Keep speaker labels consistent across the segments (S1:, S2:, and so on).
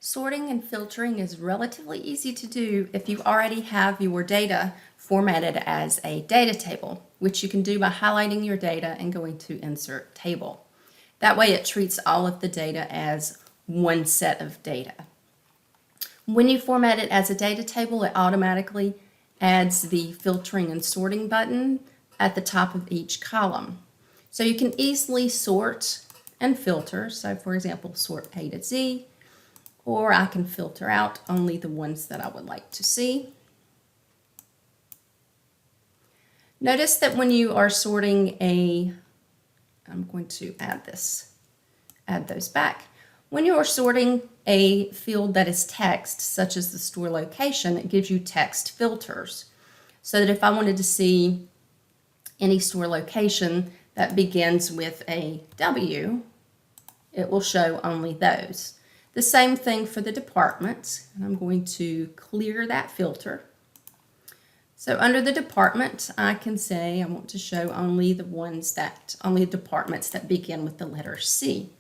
S1: Sorting and filtering is relatively easy to do if you already have your data formatted as a data table, which you can do by highlighting your data and going to Insert Table. That way it treats all of the data as one set of data. When you format it as a data table, it automatically adds the filtering and sorting button at the top of each column. So you can easily sort and filter. So for example, sort A to Z, or I can filter out only the ones that I would like to see. Notice that when you are sorting I'm going to add those back. When you are sorting a field that is text, such as the store location, it gives you text filters. So that if I wanted to see any store location that begins with a W, it will show only those. The same thing for the departments, and I'm going to clear that filter. So under the department, I can say I want to show only the departments that begin with the letter C.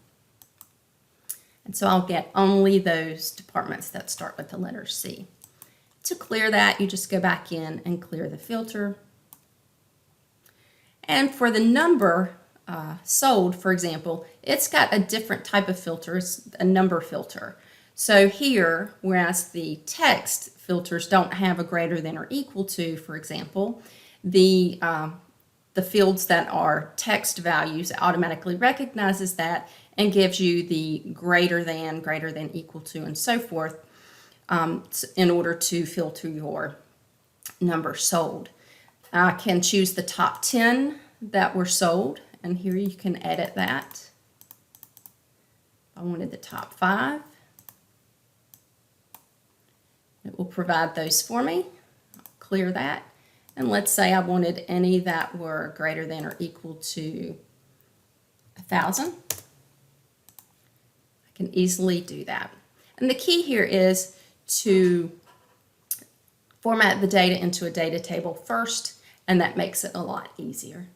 S1: And so I'll get only those departments that start with the letter C. To clear that, you just go back in and clear the filter. And for the number sold, for example, it's got a different type of filter. It's a number filter. So here, whereas the text filters don't have a greater than or equal to, for example, the fields that are text values, it automatically recognizes that and gives you the greater than, equal to, and so forth in order to filter your number sold. I can choose the top 10 that were sold, and here you can edit that. I wanted the top 5. It will provide those for me. I'll clear that. And let's say I wanted any that were greater than or equal to 1,000. I can easily do that. And the key here is to format the data into a data table first, and that makes it a lot easier.